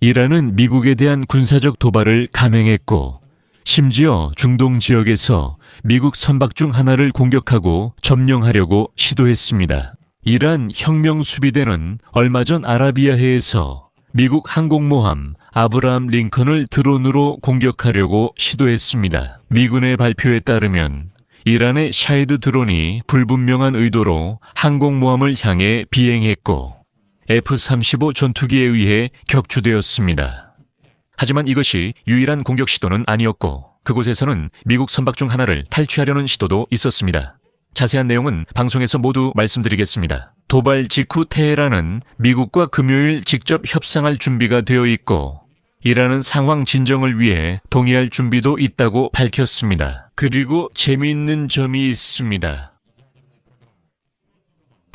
이란은 미국에 대한 군사적 도발을 감행했고, 심지어 중동 지역에서 미국 선박 중 하나를 공격하고 점령하려고 시도했습니다. 이란 혁명수비대는 얼마 전 아라비아해에서 미국 항공모함 아브라함 링컨을 드론으로 공격하려고 시도했습니다. 미군의 발표에 따르면 이란의 샤헤드 드론이 불분명한 의도로 항공모함을 향해 비행했고 F-35 전투기에 의해 격추되었습니다. 하지만 이것이 유일한 공격 시도는 아니었고 그곳에서는 미국 선박 중 하나를 탈취하려는 시도도 있었습니다. 자세한 내용은 방송에서 모두 말씀드리겠습니다. 도발 직후 테헤란은 미국과 금요일 직접 협상할 준비가 되어 있고 이란은 상황 진정을 위해 동의할 준비도 있다고 밝혔습니다. 그리고 재미있는 점이 있습니다.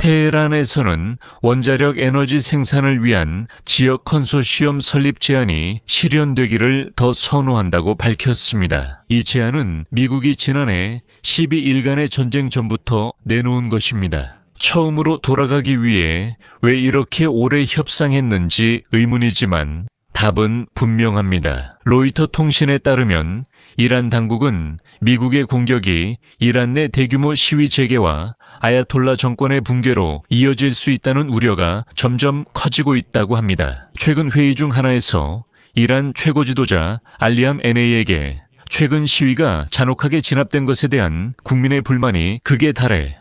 테헤란에서는 원자력 에너지 생산을 위한 지역 컨소시엄 설립 제안이 실현되기를 더 선호한다고 밝혔습니다. 이 제안은 미국이 지난해 12일간의 전쟁 전부터 내놓은 것입니다. 처음으로 돌아가기 위해 왜 이렇게 오래 협상했는지 의문이지만 답은 분명합니다. 로이터 통신에 따르면 이란 당국은 미국의 공격이 이란 내 대규모 시위 재개와 아야톨라 정권의 붕괴로 이어질 수 있다는 우려가 점점 커지고 있다고 합니다. 최근 회의 중 하나에서 이란 최고 지도자 알리암 에네이에게 최근 시위가 잔혹하게 진압된 것에 대한 국민의 불만이 극에 달해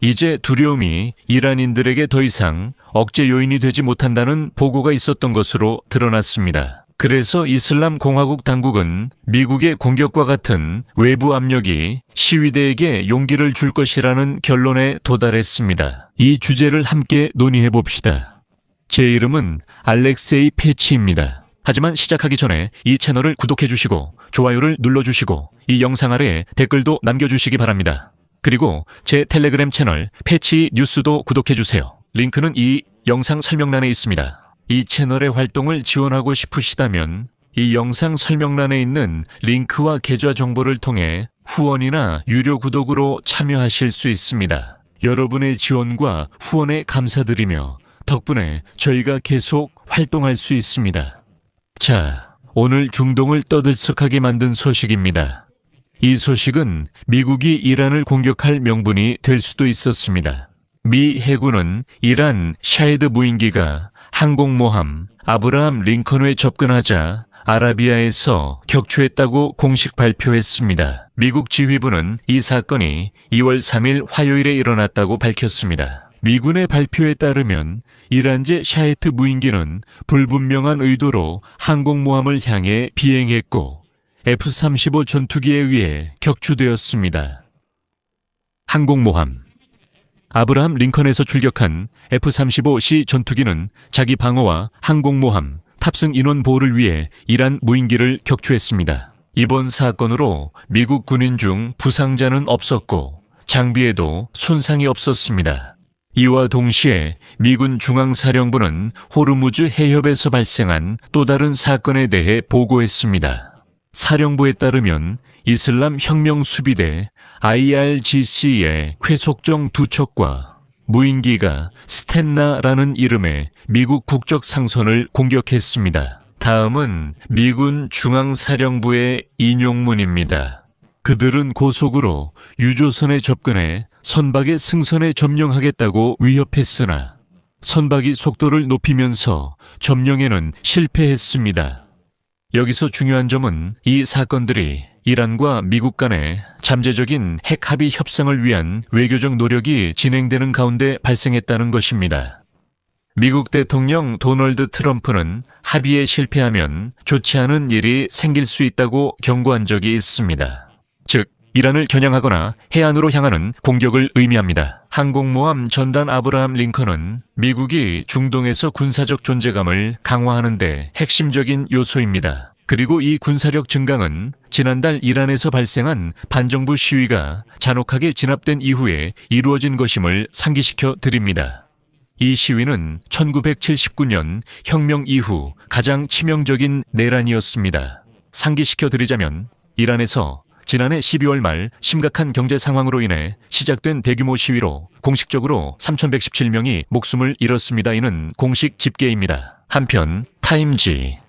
이제 두려움이 이란인들에게 더 이상 억제 요인이 되지 못한다는 보고가 있었던 것으로 드러났습니다. 그래서 이슬람 공화국 당국은 미국의 공격과 같은 외부 압력이 시위대에게 용기를 줄 것이라는 결론에 도달했습니다. 이 주제를 함께 논의해 봅시다. 제 이름은 알렉세이 페치입니다. 하지만 시작하기 전에 이 채널을 구독해 주시고 좋아요를 눌러주시고 이 영상 아래에 댓글도 남겨주시기 바랍니다. 그리고 제 텔레그램 채널 페치 뉴스도 구독해 주세요. 링크는 이 영상 설명란에 있습니다. 이 채널의 활동을 지원하고 싶으시다면 이 영상 설명란에 있는 링크와 계좌 정보를 통해 후원이나 유료 구독으로 참여하실 수 있습니다. 여러분의 지원과 후원에 감사드리며 덕분에 저희가 계속 활동할 수 있습니다. 자, 오늘 중동을 떠들썩하게 만든 소식입니다. 이 소식은 미국이 이란을 공격할 명분이 될 수도 있었습니다. 미 해군은 이란 샤헤드 무인기가 항공모함 아브라함 링컨에 접근하자 아라비아에서 격추했다고 공식 발표했습니다. 미국 지휘부는 이 사건이 2월 3일 화요일에 일어났다고 밝혔습니다. 미군의 발표에 따르면 이란제 샤헤드 무인기는 불분명한 의도로 항공모함을 향해 비행했고 F-35 전투기에 의해 격추되었습니다. 항공모함 아브라함 링컨에서 출격한 F-35C 전투기는 자기 방어와 항공모함, 탑승 인원 보호를 위해 이란 무인기를 격추했습니다. 이번 사건으로 미국 군인 중 부상자는 없었고 장비에도 손상이 없었습니다. 이와 동시에 미군 중앙사령부는 호르무즈 해협에서 발생한 또 다른 사건에 대해 보고했습니다. 사령부에 따르면 이슬람 혁명 수비대 IRGC의 쾌속정 2척과 무인기가 스텐나라는 이름의 미국 국적 상선을 공격했습니다. 다음은 미군 중앙사령부의 인용문입니다. 그들은 고속으로 유조선에 접근해 선박의 승선에 점령하겠다고 위협했으나 선박이 속도를 높이면서 점령에는 실패했습니다. 여기서 중요한 점은 이 사건들이 이란과 미국 간의 잠재적인 핵 합의 협상을 위한 외교적 노력이 진행되는 가운데 발생했다는 것입니다. 미국 대통령 도널드 트럼프는 합의에 실패하면 좋지 않은 일이 생길 수 있다고 경고한 적이 있습니다. 즉, 이란을 겨냥하거나 해안으로 향하는 공격을 의미합니다. 항공모함 전단 아브라함 링컨은 미국이 중동에서 군사적 존재감을 강화하는 데 핵심적인 요소입니다. 그리고 이 군사력 증강은 지난달 이란에서 발생한 반정부 시위가 잔혹하게 진압된 이후에 이루어진 것임을 상기시켜 드립니다. 이 시위는 1979년 혁명 이후 가장 치명적인 내란이었습니다. 상기시켜 드리자면 이란에서 지난해 12월 말 심각한 경제 상황으로 인해 시작된 대규모 시위로 공식적으로 3,117명이 목숨을 잃었습니다. 이는 공식 집계입니다. 한편 타임지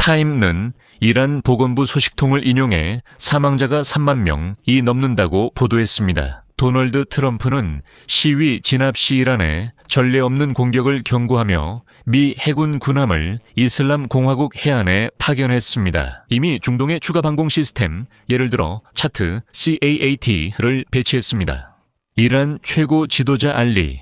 타임은 이란 보건부 소식통을 인용해 사망자가 3만 명이 넘는다고 보도했습니다. 도널드 트럼프는 시위 진압 시 이란에 전례 없는 공격을 경고하며 미 해군 군함을 이슬람 공화국 해안에 파견했습니다. 이미 중동의 추가 방공 시스템, 예를 들어 차트, CAAT를 배치했습니다. 이란 최고 지도자 알리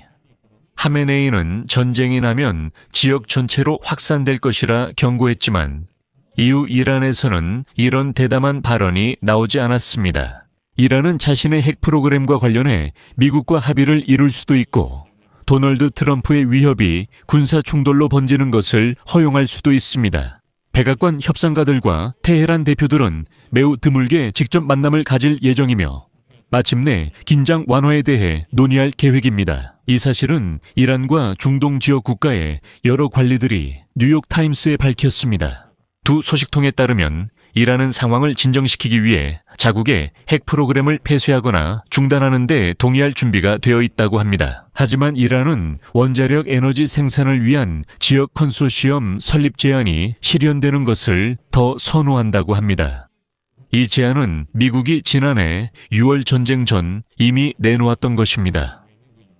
하메네이는 전쟁이 나면 지역 전체로 확산될 것이라 경고했지만 이후 이란에서는 이런 대담한 발언이 나오지 않았습니다. 이란은 자신의 핵 프로그램과 관련해 미국과 합의를 이룰 수도 있고 도널드 트럼프의 위협이 군사 충돌로 번지는 것을 허용할 수도 있습니다. 백악관 협상가들과 테헤란 대표들은 매우 드물게 직접 만남을 가질 예정이며 마침내 긴장 완화에 대해 논의할 계획입니다. 이 사실은 이란과 중동 지역 국가의 여러 관리들이 뉴욕타임스에 밝혔습니다. 두 소식통에 따르면 이란은 상황을 진정시키기 위해 자국의 핵 프로그램을 폐쇄하거나 중단하는 데 동의할 준비가 되어 있다고 합니다. 하지만 이란은 원자력 에너지 생산을 위한 지역 컨소시엄 설립 제안이 실현되는 것을 더 선호한다고 합니다. 이 제안은 미국이 지난해 6월 전쟁 전 이미 내놓았던 것입니다.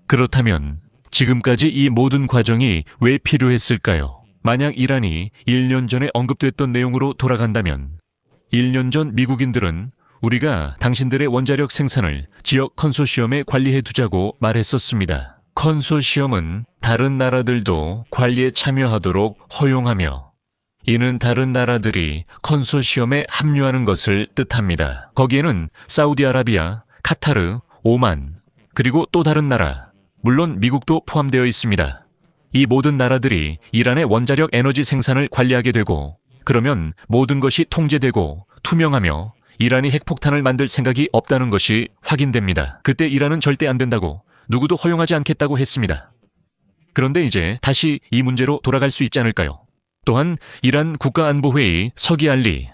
그렇다면 지금까지 이 모든 과정이 왜 필요했을까요? 만약 이란이 1년 전에 언급됐던 내용으로 돌아간다면 1년 전 미국인들은 우리가 당신들의 원자력 생산을 지역 컨소시엄에 관리해 두자고 말했었습니다. 컨소시엄은 다른 나라들도 관리에 참여하도록 허용하며 이는 다른 나라들이 컨소시엄에 합류하는 것을 뜻합니다. 거기에는 사우디아라비아, 카타르, 오만, 그리고 또 다른 나라, 물론 미국도 포함되어 있습니다. 이 모든 나라들이 이란의 원자력 에너지 생산을 관리하게 되고 그러면 모든 것이 통제되고 투명하며 이란이 핵폭탄을 만들 생각이 없다는 것이 확인됩니다. 그때 이란은 절대 안 된다고 누구도 허용하지 않겠다고 했습니다. 그런데 이제 다시 이 문제로 돌아갈 수 있지 않을까요? 또한 이란 국가안보회의 서기 알리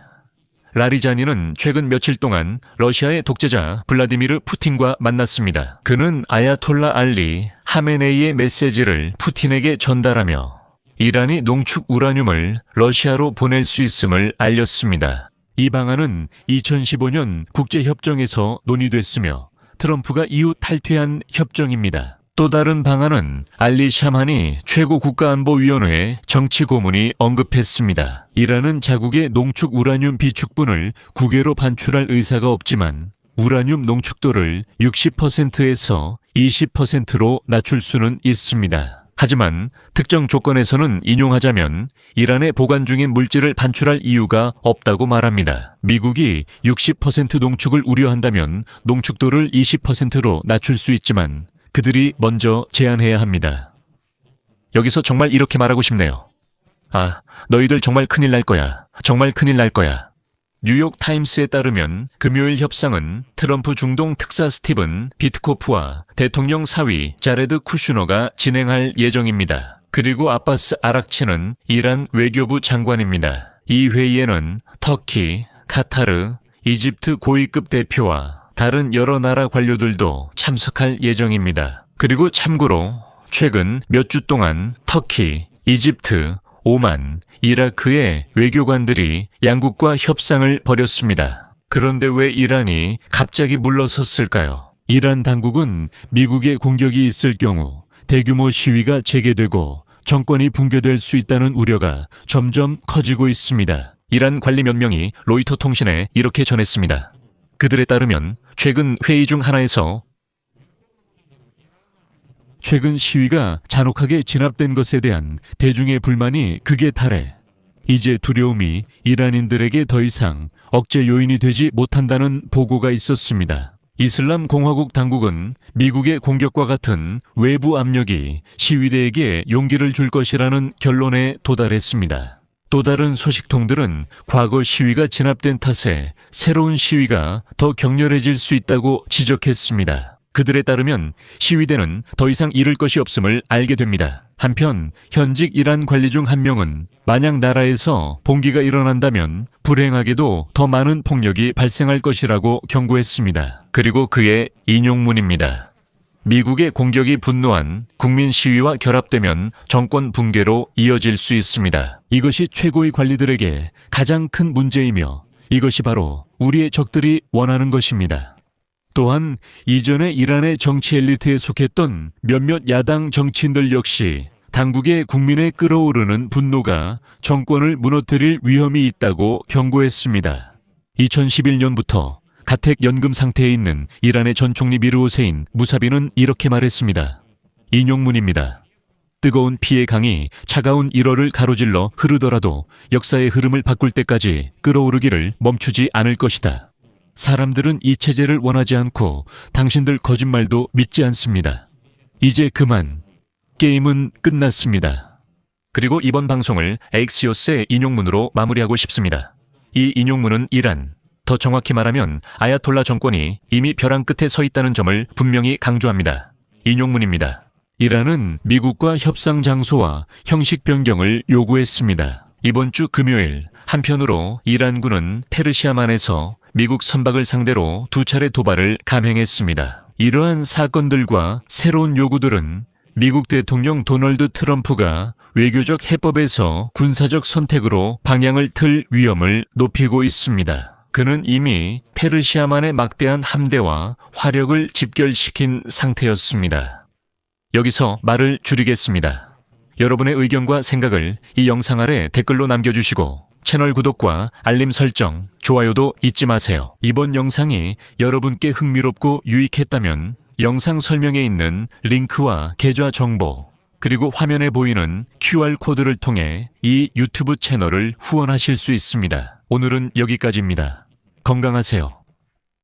라리자니는 최근 며칠 동안 러시아의 독재자 블라디미르 푸틴과 만났습니다. 그는 아야톨라 알리 하메네이의 메시지를 푸틴에게 전달하며 이란이 농축 우라늄을 러시아로 보낼 수 있음을 알렸습니다. 이 방안은 2015년 국제협정에서 논의됐으며 트럼프가 이후 탈퇴한 협정입니다. 또 다른 방안은 알리 샤만이 최고국가안보위원회 정치고문이 언급했습니다. 이란은 자국의 농축 우라늄 비축분을 국외로 반출할 의사가 없지만 우라늄 농축도를 60%에서 20%로 낮출 수는 있습니다. 하지만 특정 조건에서는 인용하자면 이란에 보관 중인 물질을 반출할 이유가 없다고 말합니다. 미국이 60% 농축을 우려한다면 농축도를 20%로 낮출 수 있지만 그들이 먼저 제안해야 합니다. 여기서 정말 이렇게 말하고 싶네요. 아, 너희들 정말 큰일 날 거야. 정말 큰일 날 거야. 뉴욕 타임스에 따르면 금요일 협상은 트럼프 중동 특사 스티븐 비트코프와 대통령 사위 자레드 쿠슈너가 진행할 예정입니다. 그리고 아바스 아락치는 이란 외교부 장관입니다. 이 회의에는 터키, 카타르, 이집트 고위급 대표와 다른 여러 나라 관료들도 참석할 예정입니다. 그리고 참고로 최근 몇 주 동안 터키, 이집트, 오만, 이라크의 외교관들이 양국과 협상을 벌였습니다. 그런데 왜 이란이 갑자기 물러섰을까요? 이란 당국은 미국의 공격이 있을 경우 대규모 시위가 재개되고 정권이 붕괴될 수 있다는 우려가 점점 커지고 있습니다. 이란 관리 몇 명이 로이터 통신에 이렇게 전했습니다. 그들에 따르면 최근 회의 중 하나에서 최근 시위가 잔혹하게 진압된 것에 대한 대중의 불만이 극에 달해 이제 두려움이 이란인들에게 더 이상 억제 요인이 되지 못한다는 보고가 있었습니다. 이슬람 공화국 당국은 미국의 공격과 같은 외부 압력이 시위대에게 용기를 줄 것이라는 결론에 도달했습니다. 또 다른 소식통들은 과거 시위가 진압된 탓에 새로운 시위가 더 격렬해질 수 있다고 지적했습니다. 그들에 따르면 시위대는 더 이상 잃을 것이 없음을 알게 됩니다. 한편 현직 이란 관리 중 한 명은 만약 나라에서 봉기가 일어난다면 불행하게도 더 많은 폭력이 발생할 것이라고 경고했습니다. 그리고 그의 인용문입니다. 미국의 공격이 분노한 국민 시위와 결합되면 정권 붕괴로 이어질 수 있습니다. 이것이 최고위 관리들에게 가장 큰 문제이며 이것이 바로 우리의 적들이 원하는 것입니다. 또한 이전에 이란의 정치 엘리트에 속했던 몇몇 야당 정치인들 역시 당국의 국민의 끓어오르는 분노가 정권을 무너뜨릴 위험이 있다고 경고했습니다. 2011년부터 가택연금 상태에 있는 이란의 전 총리 미르 호세인 무사비는 이렇게 말했습니다. 인용문입니다. 뜨거운 피의 강이 차가운 1월을 가로질러 흐르더라도 역사의 흐름을 바꿀 때까지 끓어오르기를 멈추지 않을 것이다. 사람들은 이 체제를 원하지 않고 당신들 거짓말도 믿지 않습니다. 이제 그만. 게임은 끝났습니다. 그리고 이번 방송을 엑시오스의 인용문으로 마무리하고 싶습니다. 이 인용문은 이란, 더 정확히 말하면 아야톨라 정권이 이미 벼랑 끝에 서 있다는 점을 분명히 강조합니다. 인용문입니다. 이란은 미국과 협상 장소와 형식 변경을 요구했습니다. 이번 주 금요일 한편으로 이란군은 페르시아만에서 미국 선박을 상대로 2차례 도발을 감행했습니다. 이러한 사건들과 새로운 요구들은 미국 대통령 도널드 트럼프가 외교적 해법에서 군사적 선택으로 방향을 틀 위험을 높이고 있습니다. 그는 이미 페르시아만의 막대한 함대와 화력을 집결시킨 상태였습니다. 여기서 말을 줄이겠습니다. 여러분의 의견과 생각을 이 영상 아래 댓글로 남겨주시고 채널 구독과 알림 설정, 좋아요도 잊지 마세요. 이번 영상이 여러분께 흥미롭고 유익했다면 영상 설명에 있는 링크와 계좌 정보, 그리고 화면에 보이는 QR코드를 통해 이 유튜브 채널을 후원하실 수 있습니다. 오늘은 여기까지입니다. 건강하세요.